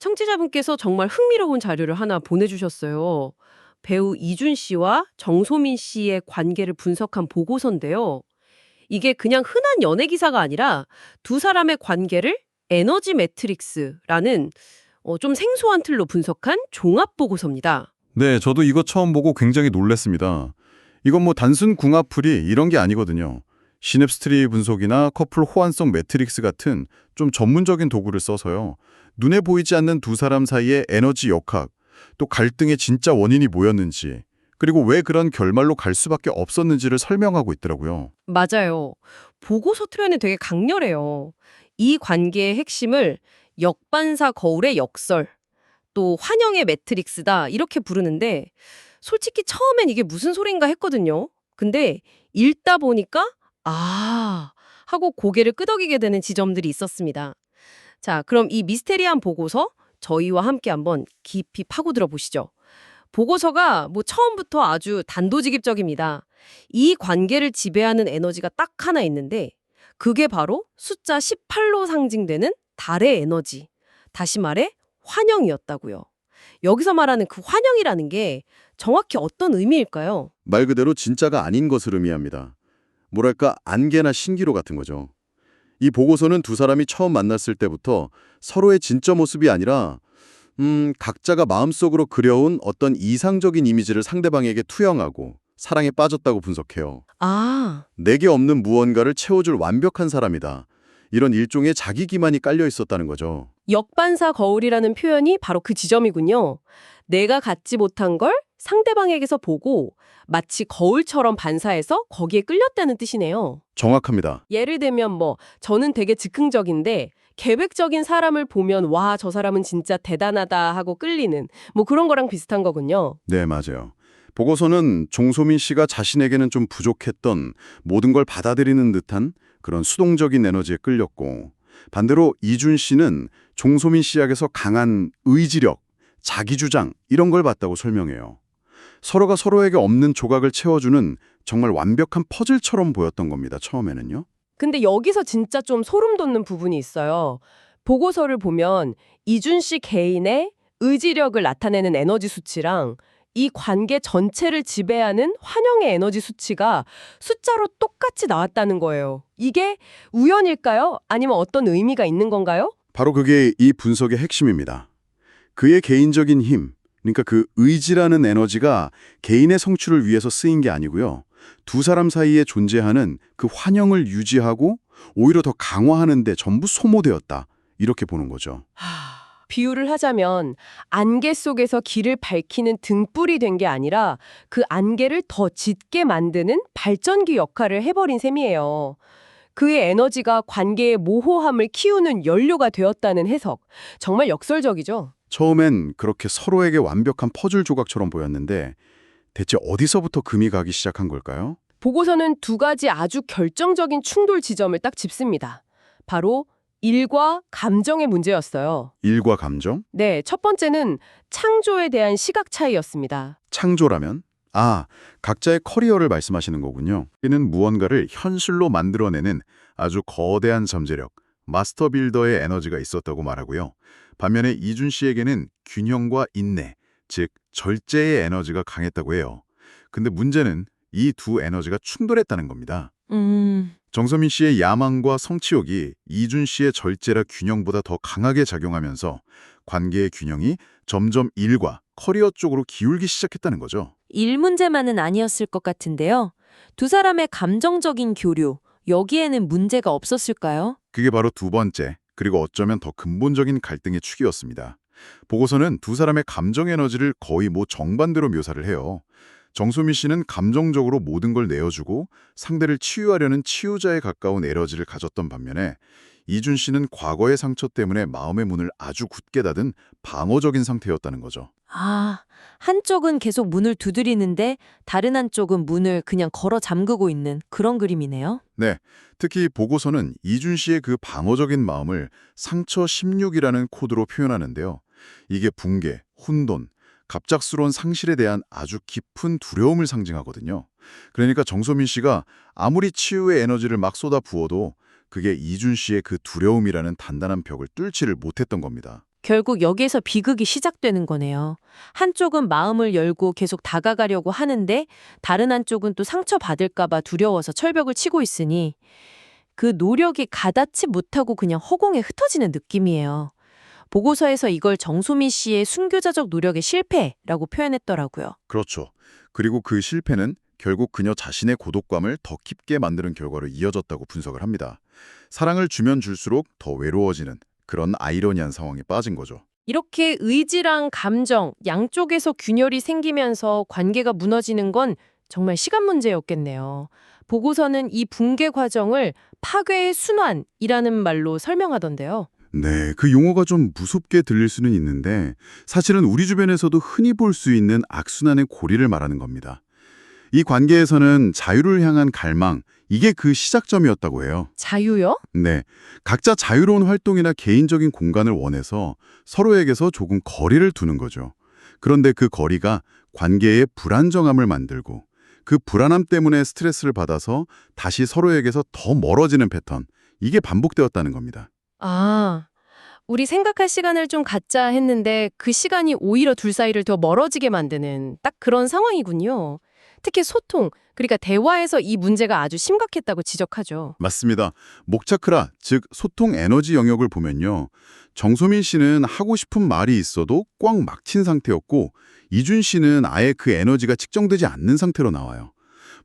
청취자분께서 정말 흥미로운 자료를 하나 보내주셨어요. 배우 이준 씨와 정소민 씨의 관계를 분석한 보고서인데요. 이게 그냥 흔한 연애 기사가 아니라 두 사람의 관계를 에너지 매트릭스라는 좀 생소한 틀로 분석한 종합 보고서입니다. 네, 저도 이거 처음 보고 굉장히 놀랐습니다. 이건 뭐 단순 궁합풀이 이런 게 아니거든요. 시냅스트리 분석이나 커플 호환성 매트릭스 같은 좀 전문적인 도구를 써서요. 눈에 보이지 않는 두 사람 사이의 에너지 역학, 또 갈등의 진짜 원인이 뭐였는지, 그리고 왜 그런 결말로 갈 수밖에 없었는지를 설명하고 있더라고요. 맞아요. 보고서 표현이 되게 강렬해요. 이 관계의 핵심을 역반사 거울의 역설, 또 환영의 매트릭스다 이렇게 부르는데 솔직히 처음엔 이게 무슨 소린가 했거든요. 근데 읽다 보니까 아 하고 고개를 끄덕이게 되는 지점들이 있었습니다. 자, 그럼 이 미스테리한 보고서 저희와 함께 한번 깊이 파고들어 보시죠. 보고서가 뭐 처음부터 아주 단도직입적입니다. 이 관계를 지배하는 에너지가 딱 하나 있는데 그게 바로 숫자 18로 상징되는 달의 에너지. 다시 말해 환영이었다고요. 여기서 말하는 그 환영이라는 게 정확히 어떤 의미일까요? 말 그대로 진짜가 아닌 것을 의미합니다. 뭐랄까 안개나 신기루 같은 거죠. 이 보고서는 두 사람이 처음 만났을 때부터 서로의 진짜 모습이 아니라 각자가 마음속으로 그려온 어떤 이상적인 이미지를 상대방에게 투영하고 사랑에 빠졌다고 분석해요. 아, 내게 없는 무언가를 채워줄 완벽한 사람이다. 이런 일종의 자기 기만이 깔려 있었다는 거죠. 역반사 거울이라는 표현이 바로 그 지점이군요. 내가 갖지 못한 걸 상대방에게서 보고 마치 거울처럼 반사해서 거기에 끌렸다는 뜻이네요. 정확합니다. 예를 들면 저는 되게 즉흥적인데 계획적인 사람을 보면 와, 저 사람은 진짜 대단하다 하고 끌리는 그런 거랑 비슷한 거군요. 네, 맞아요. 보고서는 종소민 씨가 자신에게는 좀 부족했던 모든 걸 받아들이는 듯한 그런 수동적인 에너지에 끌렸고, 반대로 이준 씨는 종소민 씨에게서 강한 의지력, 자기주장 이런 걸 봤다고 설명해요. 서로가 서로에게 없는 조각을 채워주는 정말 완벽한 퍼즐처럼 보였던 겁니다, 처음에는요. 근데 여기서 진짜 좀 소름 돋는 부분이 있어요. 보고서를 보면 이준 씨 개인의 의지력을 나타내는 에너지 수치랑 이 관계 전체를 지배하는 환영의 에너지 수치가 숫자로 똑같이 나왔다는 거예요. 이게 우연일까요? 아니면 어떤 의미가 있는 건가요? 바로 그게 이 분석의 핵심입니다. 그의 개인적인 힘, 그러니까 그 의지라는 에너지가 개인의 성취를 위해서 쓰인 게 아니고요. 두 사람 사이에 존재하는 그 환영을 유지하고 오히려 더 강화하는 데 전부 소모되었다. 이렇게 보는 거죠. 비유를 하자면 안개 속에서 길을 밝히는 등불이 된 게 아니라 그 안개를 더 짙게 만드는 발전기 역할을 해버린 셈이에요. 그의 에너지가 관계의 모호함을 키우는 연료가 되었다는 해석. 정말 역설적이죠. 처음엔 그렇게 서로에게 완벽한 퍼즐 조각처럼 보였는데 대체 어디서부터 금이 가기 시작한 걸까요? 보고서는 두 가지 아주 결정적인 충돌 지점을 딱 짚습니다. 바로 일과 감정의 문제였어요. 일과 감정? 네, 첫 번째는 창조에 대한 시각 차이였습니다. 창조라면? 아, 각자의 커리어를 말씀하시는 거군요. 이는 무언가를 현실로 만들어내는 아주 거대한 잠재력, 마스터 빌더의 에너지가 있었다고 말하고요. 반면에 이준 씨에게는 균형과 인내, 즉 절제의 에너지가 강했다고 해요. 근데 문제는 이 두 에너지가 충돌했다는 겁니다. 정서민 씨의 야망과 성취욕이 이준 씨의 절제라 균형보다 더 강하게 작용하면서 관계의 균형이 점점 일과 커리어 쪽으로 기울기 시작했다는 거죠. 일 문제만은 아니었을 것 같은데요. 두 사람의 감정적인 교류, 여기에는 문제가 없었을까요? 그게 바로 두 번째, 그리고 어쩌면 더 근본적인 갈등의 축이었습니다. 보고서는 두 사람의 감정 에너지를 거의 정반대로 묘사를 해요. 정소미 씨는 감정적으로 모든 걸 내어주고 상대를 치유하려는 치유자에 가까운 에너지를 가졌던 반면에 이준 씨는 과거의 상처 때문에 마음의 문을 아주 굳게 닫은 방어적인 상태였다는 거죠. 아, 한쪽은 계속 문을 두드리는데 다른 한쪽은 문을 그냥 걸어 잠그고 있는 그런 그림이네요. 네, 특히 보고서는 이준 씨의 그 방어적인 마음을 상처 16이라는 코드로 표현하는데요. 이게 붕괴, 혼돈, 갑작스러운 상실에 대한 아주 깊은 두려움을 상징하거든요. 그러니까 정소민 씨가 아무리 치유의 에너지를 막 쏟아 부어도 그게 이준 씨의 그 두려움이라는 단단한 벽을 뚫지를 못했던 겁니다. 결국 여기에서 비극이 시작되는 거네요. 한쪽은 마음을 열고 계속 다가가려고 하는데 다른 한쪽은 또 상처받을까봐 두려워서 철벽을 치고 있으니 그 노력이 가닿지 못하고 그냥 허공에 흩어지는 느낌이에요. 보고서에서 이걸 정소민 씨의 순교자적 노력의 실패라고 표현했더라고요. 그렇죠. 그리고 그 실패는 결국 그녀 자신의 고독감을 더 깊게 만드는 결과로 이어졌다고 분석을 합니다. 사랑을 주면 줄수록 더 외로워지는 그런 아이러니한 상황에 빠진 거죠. 이렇게 의지랑 감정, 양쪽에서 균열이 생기면서 관계가 무너지는 건 정말 시간 문제였겠네요. 보고서는 이 붕괴 과정을 파괴의 순환이라는 말로 설명하던데요. 네, 그 용어가 좀 무섭게 들릴 수는 있는데 사실은 우리 주변에서도 흔히 볼 수 있는 악순환의 고리를 말하는 겁니다. 이 관계에서는 자유를 향한 갈망, 이게 그 시작점이었다고 해요. 자유요? 네, 각자 자유로운 활동이나 개인적인 공간을 원해서 서로에게서 조금 거리를 두는 거죠. 그런데 그 거리가 관계의 불안정함을 만들고 그 불안함 때문에 스트레스를 받아서 다시 서로에게서 더 멀어지는 패턴, 이게 반복되었다는 겁니다. 아, 우리 생각할 시간을 좀 갖자 했는데 그 시간이 오히려 둘 사이를 더 멀어지게 만드는 딱 그런 상황이군요. 특히 소통, 그러니까 대화에서 이 문제가 아주 심각했다고 지적하죠. 맞습니다. 목차크라, 즉 소통 에너지 영역을 보면요. 정소민 씨는 하고 싶은 말이 있어도 꽉 막힌 상태였고 이준 씨는 아예 그 에너지가 측정되지 않는 상태로 나와요.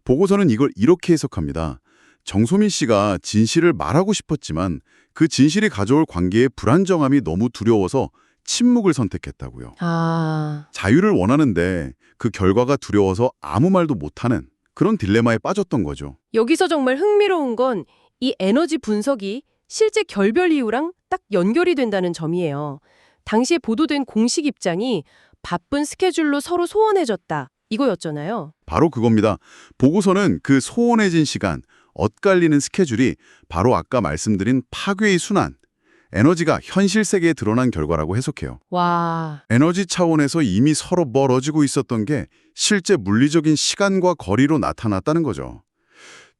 보고서는 이걸 이렇게 해석합니다. 정소민 씨가 진실을 말하고 싶었지만 그 진실이 가져올 관계의 불안정함이 너무 두려워서 침묵을 선택했다고요. 아, 자유를 원하는데 그 결과가 두려워서 아무 말도 못하는 그런 딜레마에 빠졌던 거죠. 여기서 정말 흥미로운 건 이 에너지 분석이 실제 결별 이유랑 딱 연결이 된다는 점이에요. 당시에 보도된 공식 입장이 바쁜 스케줄로 서로 소원해졌다. 이거였잖아요. 바로 그겁니다. 보고서는 그 소원해진 시간, 엇갈리는 스케줄이 바로 아까 말씀드린 파괴의 순환, 에너지가 현실 세계에 드러난 결과라고 해석해요. 와, 에너지 차원에서 이미 서로 멀어지고 있었던 게 실제 물리적인 시간과 거리로 나타났다는 거죠.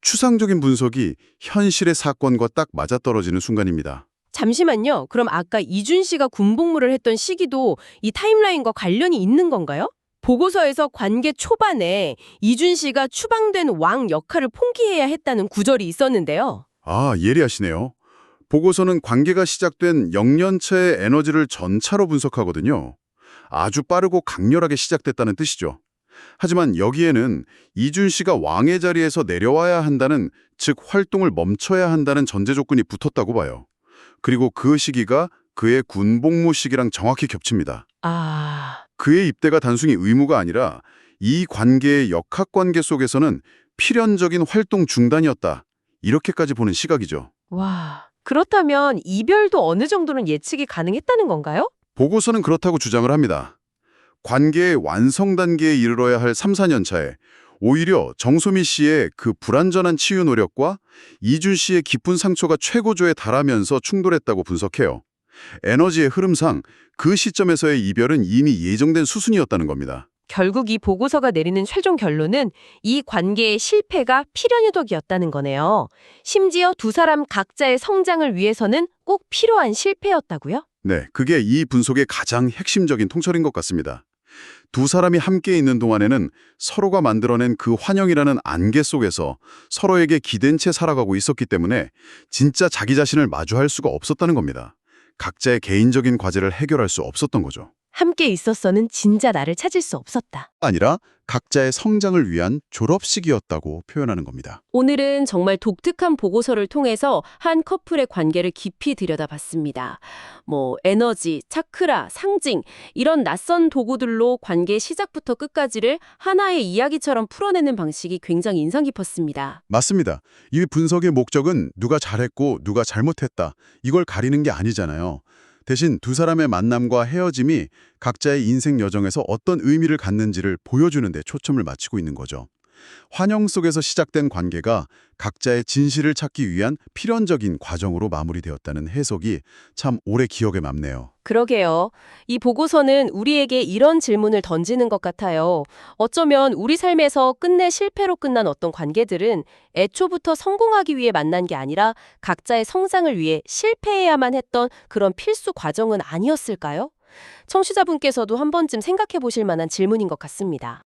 추상적인 분석이 현실의 사건과 딱 맞아떨어지는 순간입니다. 잠시만요. 그럼 아까 이준 씨가 군복무를 했던 시기도 이 타임라인과 관련이 있는 건가요? 보고서에서 관계 초반에 이준 씨가 추방된 왕 역할을 포기해야 했다는 구절이 있었는데요. 아, 예리하시네요. 보고서는 관계가 시작된 0년차의 에너지를 전차로 분석하거든요. 아주 빠르고 강렬하게 시작됐다는 뜻이죠. 하지만 여기에는 이준 씨가 왕의 자리에서 내려와야 한다는, 즉 활동을 멈춰야 한다는 전제 조건이 붙었다고 봐요. 그리고 그 시기가 그의 군복무 시기랑 정확히 겹칩니다. 아, 그의 입대가 단순히 의무가 아니라 이 관계의 역학관계 속에서는 필연적인 활동 중단이었다. 이렇게까지 보는 시각이죠. 와. 그렇다면 이별도 어느 정도는 예측이 가능했다는 건가요? 보고서는 그렇다고 주장을 합니다. 관계의 완성 단계에 이르러야 할 3, 4년 차에 오히려 정소미 씨의 그 불완전한 치유 노력과 이준 씨의 깊은 상처가 최고조에 달하면서 충돌했다고 분석해요. 에너지의 흐름상 그 시점에서의 이별은 이미 예정된 수순이었다는 겁니다. 결국 이 보고서가 내리는 최종 결론은 이 관계의 실패가 필연유덕이었다는 거네요. 심지어 두 사람 각자의 성장을 위해서는 꼭 필요한 실패였다고요? 네, 그게 이 분석의 가장 핵심적인 통찰인 것 같습니다. 두 사람이 함께 있는 동안에는 서로가 만들어낸 그 환영이라는 안개 속에서 서로에게 기댄 채 살아가고 있었기 때문에 진짜 자기 자신을 마주할 수가 없었다는 겁니다. 각자의 개인적인 과제를 해결할 수 없었던 거죠. 함께 있었어는 진짜 나를 찾을 수 없었다. 아니라 각자의 성장을 위한 졸업식이었다고 표현하는 겁니다. 오늘은 정말 독특한 보고서를 통해서 한 커플의 관계를 깊이 들여다봤습니다. 에너지, 차크라, 상징 이런 낯선 도구들로 관계 시작부터 끝까지를 하나의 이야기처럼 풀어내는 방식이 굉장히 인상 깊었습니다. 맞습니다. 이 분석의 목적은 누가 잘했고 누가 잘못했다, 이걸 가리는 게 아니잖아요. 대신 두 사람의 만남과 헤어짐이 각자의 인생 여정에서 어떤 의미를 갖는지를 보여주는 데 초점을 맞추고 있는 거죠. 환영 속에서 시작된 관계가 각자의 진실을 찾기 위한 필연적인 과정으로 마무리되었다는 해석이 참 오래 기억에 남네요. 그러게요. 이 보고서는 우리에게 이런 질문을 던지는 것 같아요. 어쩌면 우리 삶에서 끝내 실패로 끝난 어떤 관계들은 애초부터 성공하기 위해 만난 게 아니라 각자의 성장을 위해 실패해야만 했던 그런 필수 과정은 아니었을까요? 청취자분께서도 한 번쯤 생각해 보실 만한 질문인 것 같습니다.